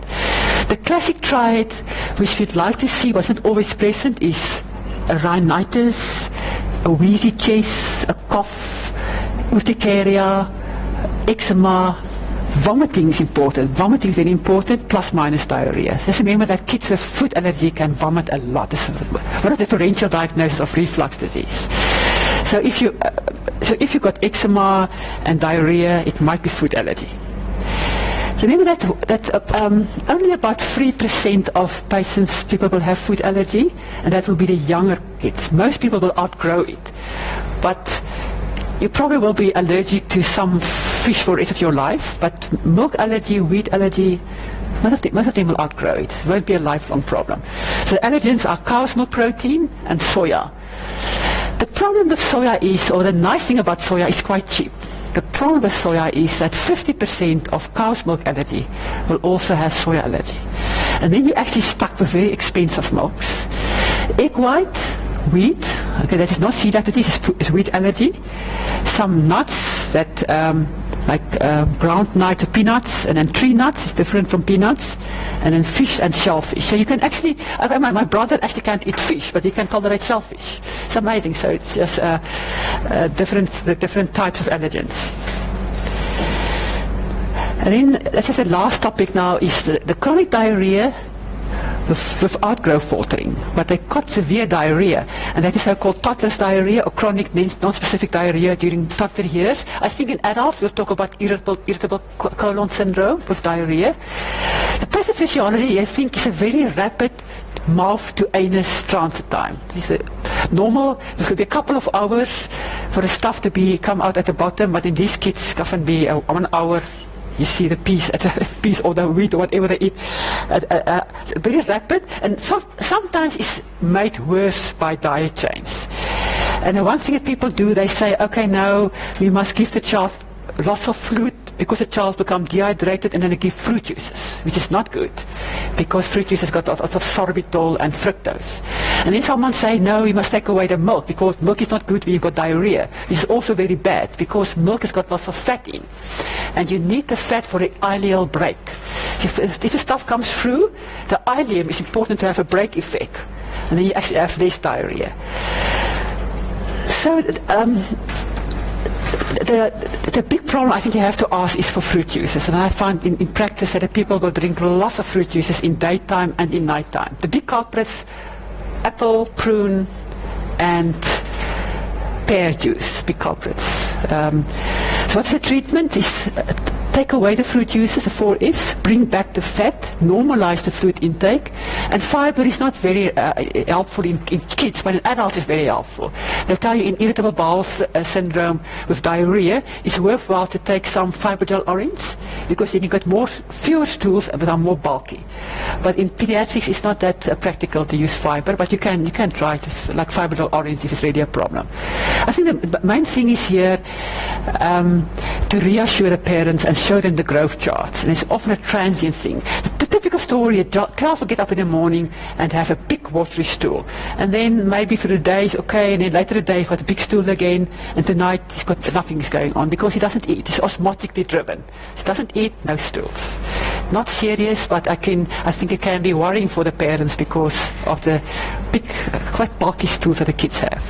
The classic triad, which we'd like to see wasn't always present, is a rhinitis, a wheezy chest, a cough, urticaria, eczema. Vomiting is important. Vomiting is very important, plus minus diarrhea. Just remember that kids with food allergy can vomit a lot. It's a differential diagnosis of reflux disease. So if you've got eczema and diarrhea, it might be food allergy. Remember that only about 3% of people will have food allergy, and that will be the younger kids. Most people will outgrow it. But you probably will be allergic to some fish for the rest of your life, but milk allergy, wheat allergy, most of them will outgrow it. It won't be a lifelong problem. So the allergens are cow's milk protein and soya. The problem with soya is, or the nice thing about soya, is quite cheap. The problem with soya is that 50% of cow's milk allergy will also have soya allergy. And then you're actually stuck with very expensive milks. Egg white, wheat, okay, that is not seed allergy, it's wheat allergy. Some nuts that ground nut or peanuts, and then tree nuts is different from peanuts, and then fish and shellfish. So you can actually, my brother actually can't eat fish, but he can tolerate shellfish. It's amazing. So it's just the different types of allergens. And then, as I said, last topic now is the chronic diarrhea with outgrowth faltering, but they got severe diarrhea, and that is so-called toddler's diarrhea or chronic non-specific diarrhea during toddler years. I think in adults we'll talk about irritable colon syndrome with diarrhea. The pathophysiology, I think, is a very rapid mouth to anus transit time. It's normal. It could be a couple of hours for the stuff to come out at the bottom, but in these kids it can be 1 hour. You see the peas or the wheat or whatever they eat, very rapid, and sometimes it's made worse by diet change. And the one thing that people do, they say, okay, now we must give the child lots of fluid, because the child becomes dehydrated, and then they give fruit juices, which is not good, because fruit juices got lots of sorbitol and fructose. And then someone say, no, we must take away the milk, because milk is not good when you've got diarrhea. This is also very bad, because milk has got lots of fat in, and you need the fat for the ileal break. If the stuff comes through, the ileum is important to have a break effect, and then you actually have less diarrhea. So the big problem I think you have to ask is for fruit juices, and I find in practice that the people will drink lots of fruit juices in daytime and in nighttime. The big culprits: apple, prune, and pear juice, big culprits. So what's the treatment? Is take away the fruit juices, the 4 F's, bring back the fat, normalize the fluid intake, and fiber is not very helpful in kids, but in adults it's very helpful. They'll tell you in irritable bowel syndrome with diarrhea, it's worthwhile to take some fiber gel orange, because then you get fewer stools but are more bulky. But in pediatrics it's not that practical to use fiber, but you can try it, like fiber gel orange, if it's really a problem. I think the main thing is here to reassure the parents and show them the growth charts, and it's often a transient thing. The typical story: a child will get up in the morning and have a big watery stool, and then maybe for the day it's okay, and then later the day he's got a big stool again, and tonight he's got nothing's going on because he doesn't eat. He's osmotically driven. He doesn't eat, no stools. Not serious, but I think it can be worrying for the parents because of the big, quite bulky stools that the kids have.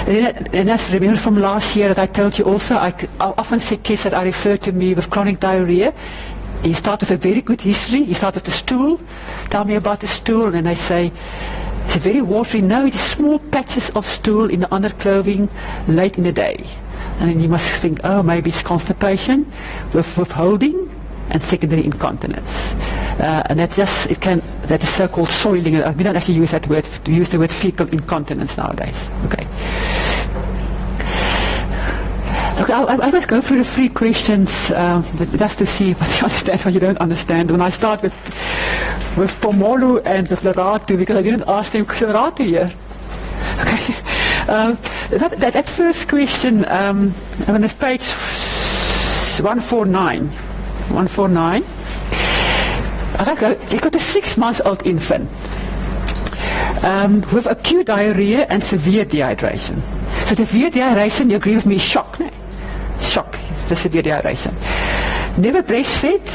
And as remember from last year that I told you also, I often see kids that are referred to me with chronic diarrhea. You start with a very good history. You start with the stool. Tell me about the stool, and I say, is it very watery? No, it is small patches of stool in the underclothing late in the day. And then you must think, oh, maybe it's constipation with withholding and secondary incontinence. And that is so-called soiling. We don't actually use that word. We use the word fecal incontinence nowadays. Okay. Okay, I must go through the 3 questions just to see what you understand, what you don't understand. When I start with Pomolu and with Lerato, because I didn't ask them Lerato here. Okay. That first question, on the page 149. 149. You've got a 6-month-old infant with acute diarrhea and severe dehydration. So severe dehydration, you agree with me, is shock, no? Shock, the severe dehydration. Never breastfed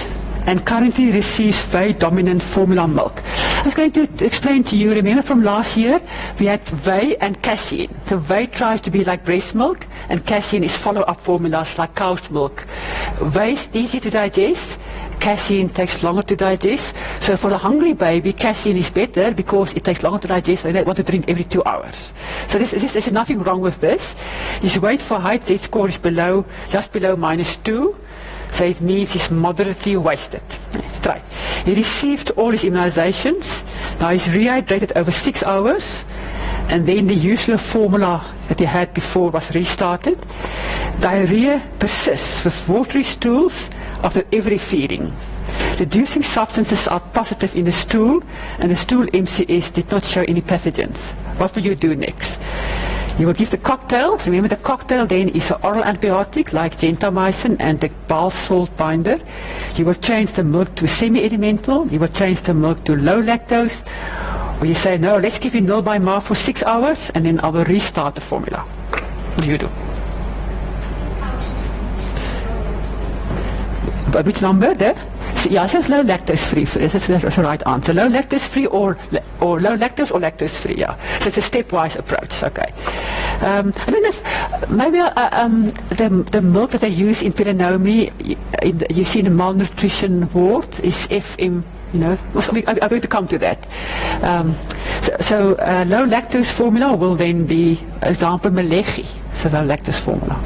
and currently receives very dominant formula milk. I was going to explain to you, remember from last year, we had whey and casein. So whey tries to be like breast milk, and casein is follow-up formulas like cow's milk. Whey is easy to digest, casein takes longer to digest. So for the hungry baby, casein is better because it takes longer to digest, so they want to drink every 2 hours. So there's nothing wrong with this. His weight for height Z-score is just below -2. So it means he's moderately wasted. That's right. He received all his immunizations. Now he's rehydrated over 6 hours. And then the usual formula that he had before was restarted. Diarrhea persists with watery stools after every feeding. Reducing substances are positive in the stool, and the stool MCS did not show any pathogens. What will you do next? You will give the cocktail. Remember, the cocktail then is an oral antibiotic like gentamicin and the bile salt binder. You will change the milk to semi-elemental. You will change the milk to low lactose. Or you say, no, let's give you nil by mouth for 6 hours, and then I will restart the formula. What do you do? But which number there? So, yeah, it says low lactose free. That's the right answer. Low lactose free or low lactose or lactose free, yeah. So it's a stepwise approach, okay. And then maybe the milk that they use in Piranomi, you see in the malnutrition ward, is FM. You know, I'm going to come to that. So low lactose formula will then be, example, Melechi. So low lactose formula.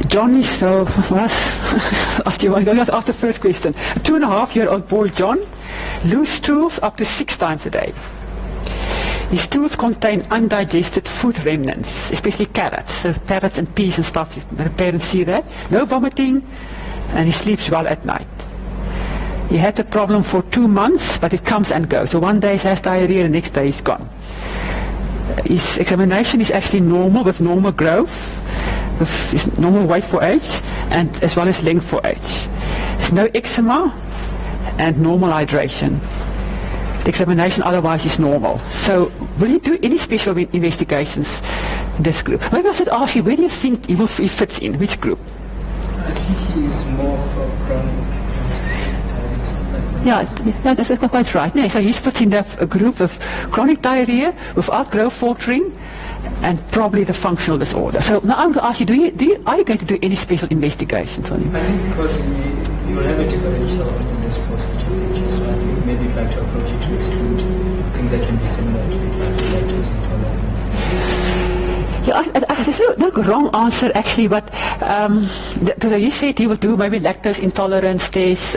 John is so, after the first question, a 2.5-year-old boy John loses stools up to 6 times a day. His stools contain undigested food remnants, especially carrots. So carrots and peas and stuff, the parents see that. No vomiting, and he sleeps well at night. He had the problem for 2 months, but it comes and goes. So one day he has diarrhea, the next day he's gone. His examination is actually normal, with normal growth, with his normal weight for age, and as well as length for age. There's no eczema and normal hydration. The examination otherwise is normal. So will you do any special investigations in this group? Maybe I should ask you, where do you think he fits in? Which group? I think he's more for chronic. Yeah, that's quite right. No, so he's put in a group of chronic diarrhea without growth faltering and probably the functional disorder. So now I'm going to ask you, are you going to do any special investigations on him? I think because you will have a differential in response to features, so I think maybe if I have to approach it to exclude, I think that can be similar to the lactose intolerance. Yeah, there's no wrong answer actually, but he said he will do maybe lactose intolerance tests.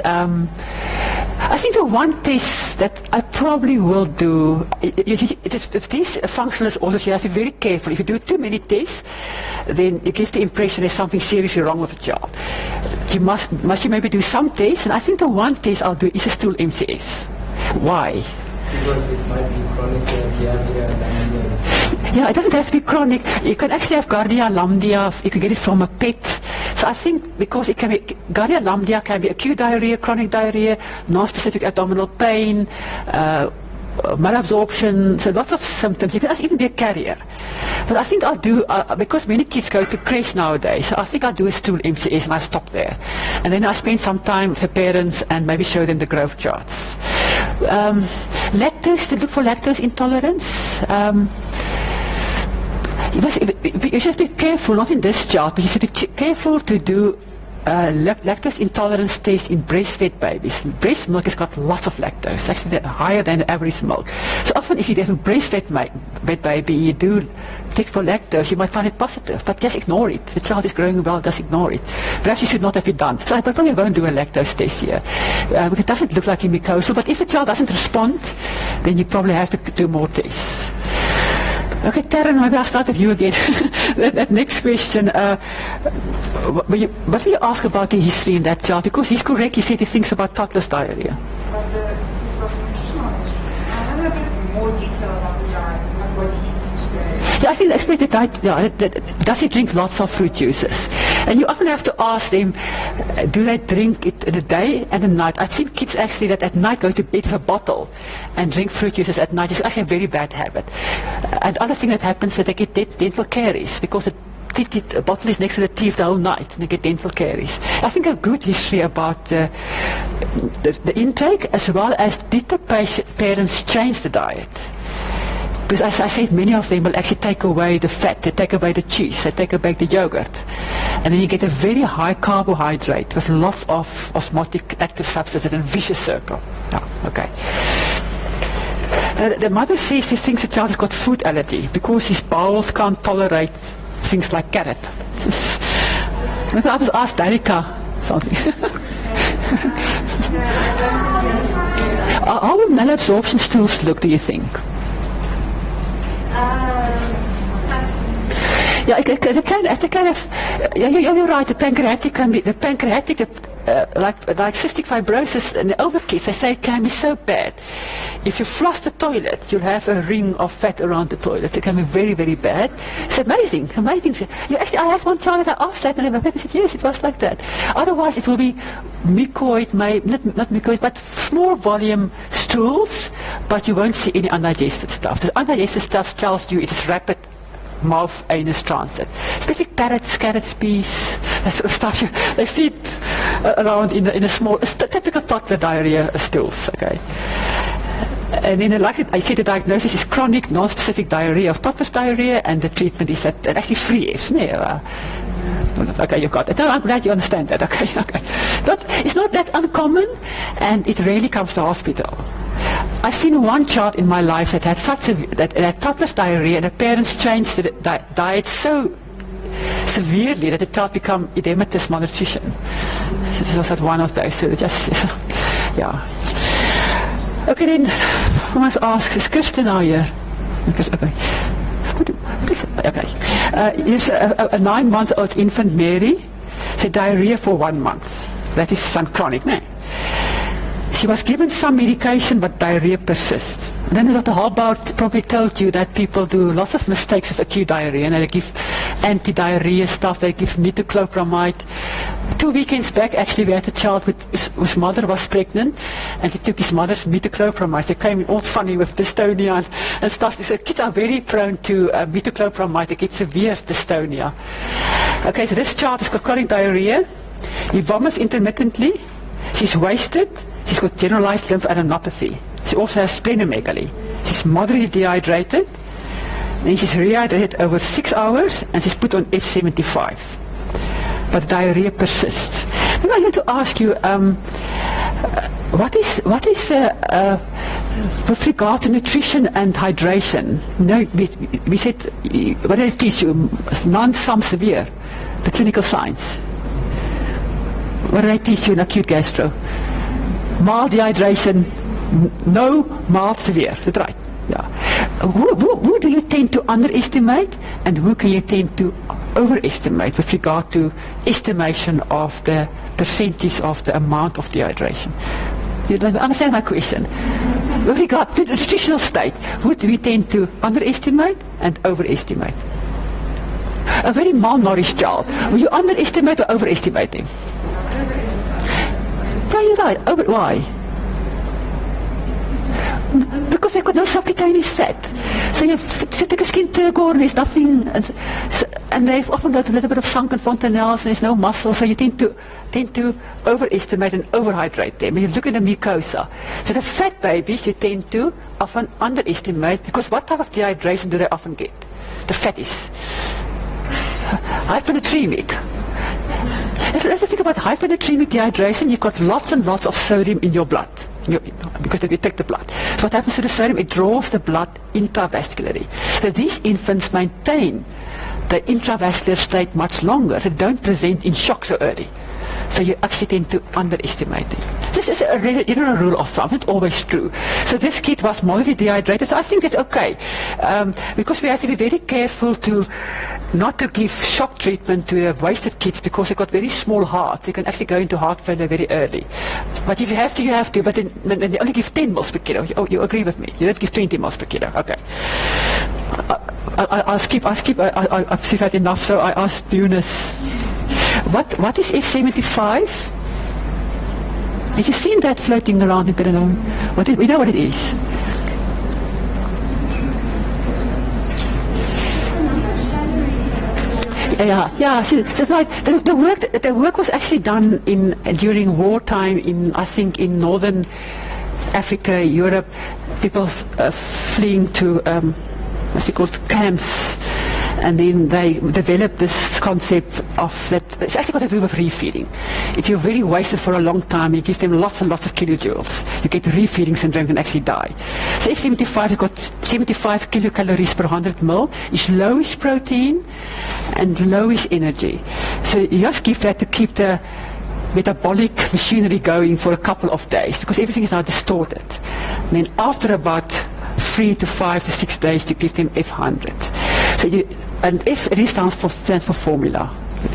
I think the one test that I probably will do, if these functional disorders, you have to be very careful. If you do too many tests, then you give the impression there's something seriously wrong with the child. You must maybe do some tests, and I think the one test I'll do is a stool MCS. Why? Because it might be chronic Giardia lambdia. Yeah, it doesn't have to be chronic. You can actually have Giardia lambdia, you can get it from a pet. So I think because it can be, Giardia lambdia can be acute diarrhea, chronic diarrhea, non-specific abdominal pain, malabsorption, so lots of symptoms. You can even be a carrier. But I think I'll do, because many kids go to creche nowadays, so I think I'll do a stool MCS and I'll stop there. And then I'll spend some time with the parents and maybe show them the growth charts. Lactose, to look for lactose intolerance. You should be careful, not in this chart, but you should be careful to do lactose intolerance test in breastfed babies. Breast milk has got lots of lactose, actually higher than the average milk. So often if you have a breastfed baby, you do test for lactose, you might find it positive, but just ignore it. The child is growing well, just ignore it. Perhaps you should not have it done. So I probably won't do a lactose test here, because it doesn't look like a mucosal, but if the child doesn't respond, then you probably have to do more tests. Okay, Taryn, maybe I'll start with you again. that next question, what will you ask about the history in that child? Because he's correct, he said he thinks about toddler's diarrhea. But this is not nutritional. I want a bit more detail about the diet and what he eats each day. Yeah, I think expect the diet, does he drink lots of fruit juices? And you often have to ask them, do they drink it in the day and at night? I've seen kids actually that at night go to bed with a bottle and drink fruit juices at night. It's actually a very bad habit. And the other thing that happens is that they get dental caries because the bottle is next to the teeth the whole night and they get dental caries. I think a good history about the intake, as well as did the parents change the diet? Because as I said, many of them will actually take away the fat, they take away the cheese, they take away the yogurt. And then you get a very high carbohydrate with lots of osmotic active substances in a vicious circle. Yeah, okay. The mother says she thinks the child has got food allergy because his bowels can't tolerate things like carrot. Maybe I just ask Darika something. How will malabsorption stools look, do you think? Yeah, you're right. The pancreatic can be like cystic fibrosis in the older kids. They say it can be so bad. If you flush the toilet, you'll have a ring of fat around the toilet. It can be very, very bad. It's amazing. Actually, I have one child that I asked that, and they said yes, it was like that. Otherwise, it will be mucoid, not mucoid, but small volume stools, but you won't see any undigested stuff. The undigested stuff tells you it is rapid mouth-anus transit. Especially parrots, carrots, peas, that sort of stuff. They feed around in a small, it's the typical toddler diarrhea stools, okay. And then, like I said, the diagnosis is chronic, non-specific diarrhea of toddler's diarrhea, and the treatment is actually 3 F's. Okay, you got it. No, I'm glad you understand that. Okay. It's not that uncommon, and it rarely comes to hospital. I've seen one child in my life that had that had toddler's diarrhea, and the parents changed the diet so severely that the child became edematous malnutrition. It was not one of those. So just yeah. Okay, then I must ask: is Kirsten now here? Okay. Here's a 9-month-old infant, Mary. She had diarrhea for 1 month. That is some chronic, no? She was given some medication, but diarrhea persists. Then Dr. Halbart probably told you that people do lots of mistakes with acute diarrhea, and they give anti-diarrhea stuff, they give metoclopramide. 2 weekends back, actually, we had a child whose mother was pregnant, and he took his mother's metoclopramide. They came in all funny with dystonia and stuff. They said, kids are very prone to metoclopramide. They get severe dystonia. Okay, so this child has got chronic diarrhea. He vomits intermittently. She's wasted. She's got generalized lymphadenopathy. She also has splenomegaly. She's moderately dehydrated. And she's rehydrated over 6 hours, and she's put on F75. But diarrhea persists. Maybe I need to ask you, what is with regard to nutrition and hydration? No, we said, what did I teach you? None, some, severe. The clinical signs. What did I teach you in acute gastro? Mild dehydration, no, mild, severe. That's right. Yeah. Who do you tend to underestimate, and who can you tend to overestimate with regard to estimation of the percentage of the amount of dehydration? You don't understand my question? With regard to the nutritional state, who do we tend to underestimate and overestimate? A very malnourished child, will you underestimate or overestimate him? Yeah, you're right. Why? Because they've got no subcutaneous fat. So you take a skin turgor and there's nothing, and they've often got a little bit of sunken fontanelles and there's no muscle, so you tend to overestimate and overhydrate them. You look at the mucosa. So the fat babies you tend to often underestimate, because what type of dehydration do they often get? The fatties. Hyponatremic. Let's think about hyponatremic dehydration. You've got lots and lots of sodium in your blood. Because they take the blood. So what happens to the sodium? It draws the blood intravascularly. So these infants maintain the intravascular state much longer. They don't present in shock so early. So you actually tend to underestimate it. This is a general rule of thumb, not always true. So this kid was moderately dehydrated, so I think that's okay. Because we have to be very careful not to give shock treatment to wasted kids, because they've got very small hearts. They can actually go into heart failure very early. But if you have to, you have to. But then you only give 10 mils per kilo. You agree with me? You don't give 20 mils per kilo. Okay. I've had enough, so I asked Eunice. What is F75? Have you seen that floating around in Peranong? We know what it is. Yeah. So it's like the work was actually done during wartime I think in northern Africa, Europe. People fleeing to must be called camps. And then they developed this concept of that, it's actually got to do with refeeding. If you're very wasted for a long time, you give them lots and lots of kilojoules, you get refeeding syndrome, and actually die. So F75 has got 75 kilocalories per 100 ml, is lowish protein and lowish energy. So you just give that to keep the metabolic machinery going for a couple of days, because everything is now distorted. And then after about 3 to 5 to 6 days, you give them F100. And F really stands for formula.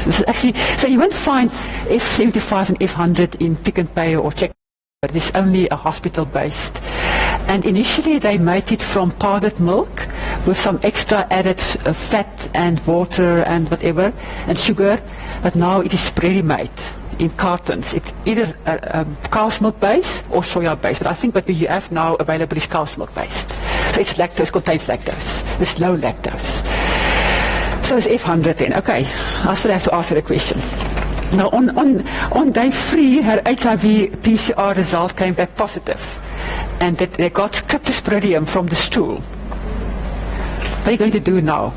This is actually, so you won't find F75 and F100 in Pick n Pay or Check, but it's only a hospital-based. And initially they made it from powdered milk with some extra added fat and water and whatever, and sugar, but now it is ready-made in cartons. It's either cow's milk based or soya based, but I think what you have now available is cow's milk based. So it's lactose, contains lactose. It's low lactose. So it's F100 then. Okay, I still have to answer the question. Now on day 3, her HIV PCR result came back positive, and that they got cryptosporidium from the stool. What are you going to do now?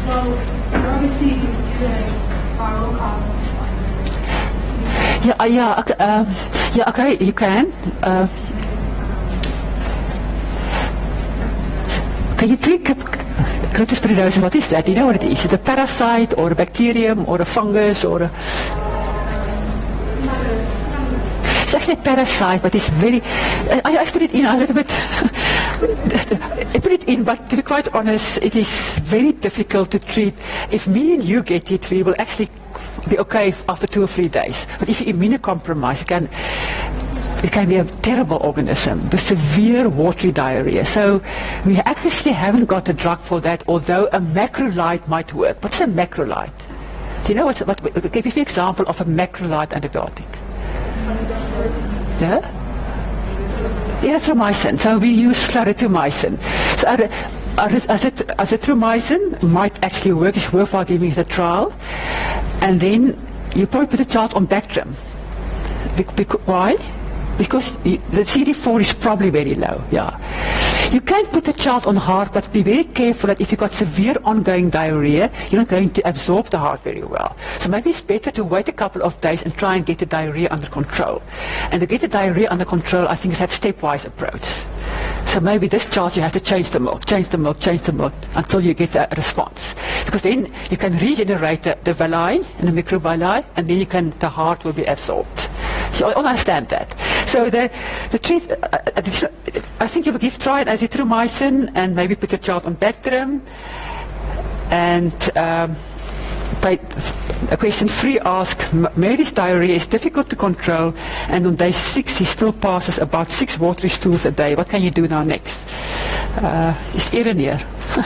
Well, obviously, the viral carbon. Okay, you can. Can you treat cryptosporidosis? What is that? Do you know what it is? Is it a parasite or a bacterium or a fungus or a... It's actually a parasite, but it's very... I put it in a little bit... I put it in, but to be quite honest, it is very difficult to treat. If me and you get it, we will actually be okay after 2 or 3 days. But if you're immunocompromised, it can be a terrible organism with severe watery diarrhea. So we actually haven't got a drug for that, although a macrolide might work. What's a macrolide? Do you know what give me an example of a macrolide antibiotic? Yeah? Erythromycin. So we use claritomycin. So azithromycin might actually work. It's worthwhile giving it a trial. And then you probably put a child on Bactrim. Why? Because the CD4 is probably very low. Yeah. You can put a child on heart, but be very careful that if you've got severe ongoing diarrhea, you're not going to absorb the heart very well. So maybe it's better to wait a couple of days and try and get the diarrhea under control. And to get the diarrhea under control, I think it's that stepwise approach. So maybe this child you have to change the milk until you get a response. Because then you can regenerate the villi and the microvilli, and then the heart will be absorbed. So I understand that. So the treat, I think you will try it azithromycin and maybe put your child on Bactrim. And question 3 asks, Mary's diarrhea is difficult to control, and on day 6 he still passes about 6 watery stools a day. What can you do now next? Is Erin here?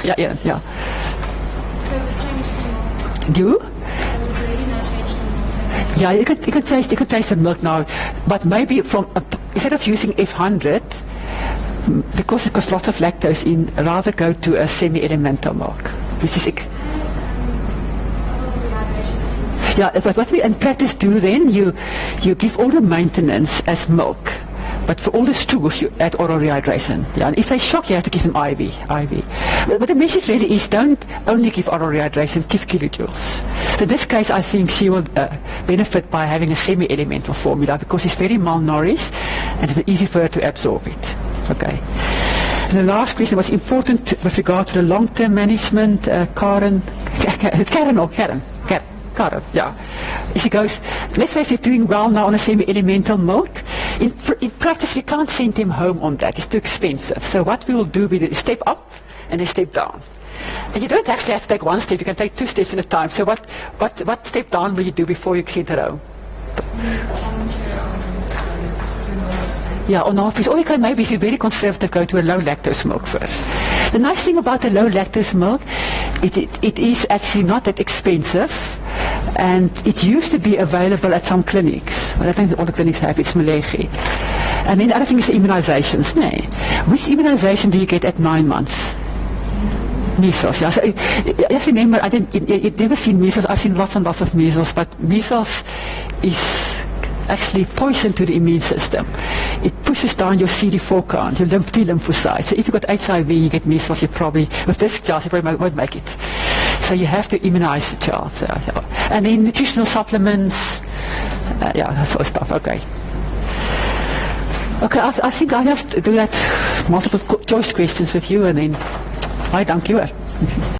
Yeah. Do? Yeah, you can change the milk now, but maybe instead of using F100, because it has lots of lactose in, rather go to a semi-elemental milk, which is but what we in practice do then, you give all the maintenance as milk, but for all the stools you add oral rehydration. Yeah, and if they shock, you have to give them IV. But the message really is, don't only give oral rehydration, give kilojoules. So in this case, I think she will benefit by having a semi-elemental formula, because it's very malnourished and it's easy for her to absorb it. Okay. And the last question was important with regard to the long-term management. Karen, yeah. She goes, let's say he's doing well now on a semi-elemental milk. In practice, we can't send him home on that. It's too expensive. So what we will do is step up and then step down. And you don't actually have to take 1 step. You can take 2 steps at a time. So what step down will you do before you send her home? Yeah, or no, or you can maybe, if you're very conservative, go to a low lactose milk first. The nice thing about a low lactose milk, it is actually not that expensive, and it used to be available at some clinics. Well, I think all the clinics have, it's Malegi. And then the other thing is the immunizations. Which immunization do you get at 9 months? Measles, yeah. So, just remember, you've never seen measles. I've seen lots and lots of measles, but measles is actually poison to the immune system. It pushes down your CD4 count, your T lymphocytes. So if you've got HIV, you get measles, you probably, with this child, you probably won't make it. So you have to immunize the child. So, yeah. And then nutritional supplements, that sort of stuff. Okay. Okay, I think I have to do that multiple choice questions with you, and then I thank you.